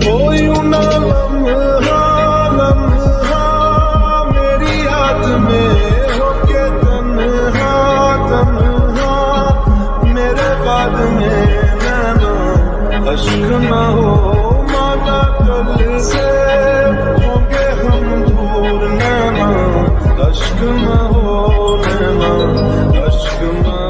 हो यूं ना लम्हा लम्हा मेरी याद में होके तन्हा तन्हा, मेरे बाद में नैना अश्क न हो माता कल से होंगे हम दूर, नैना अश्क न हो, नैना अश्क न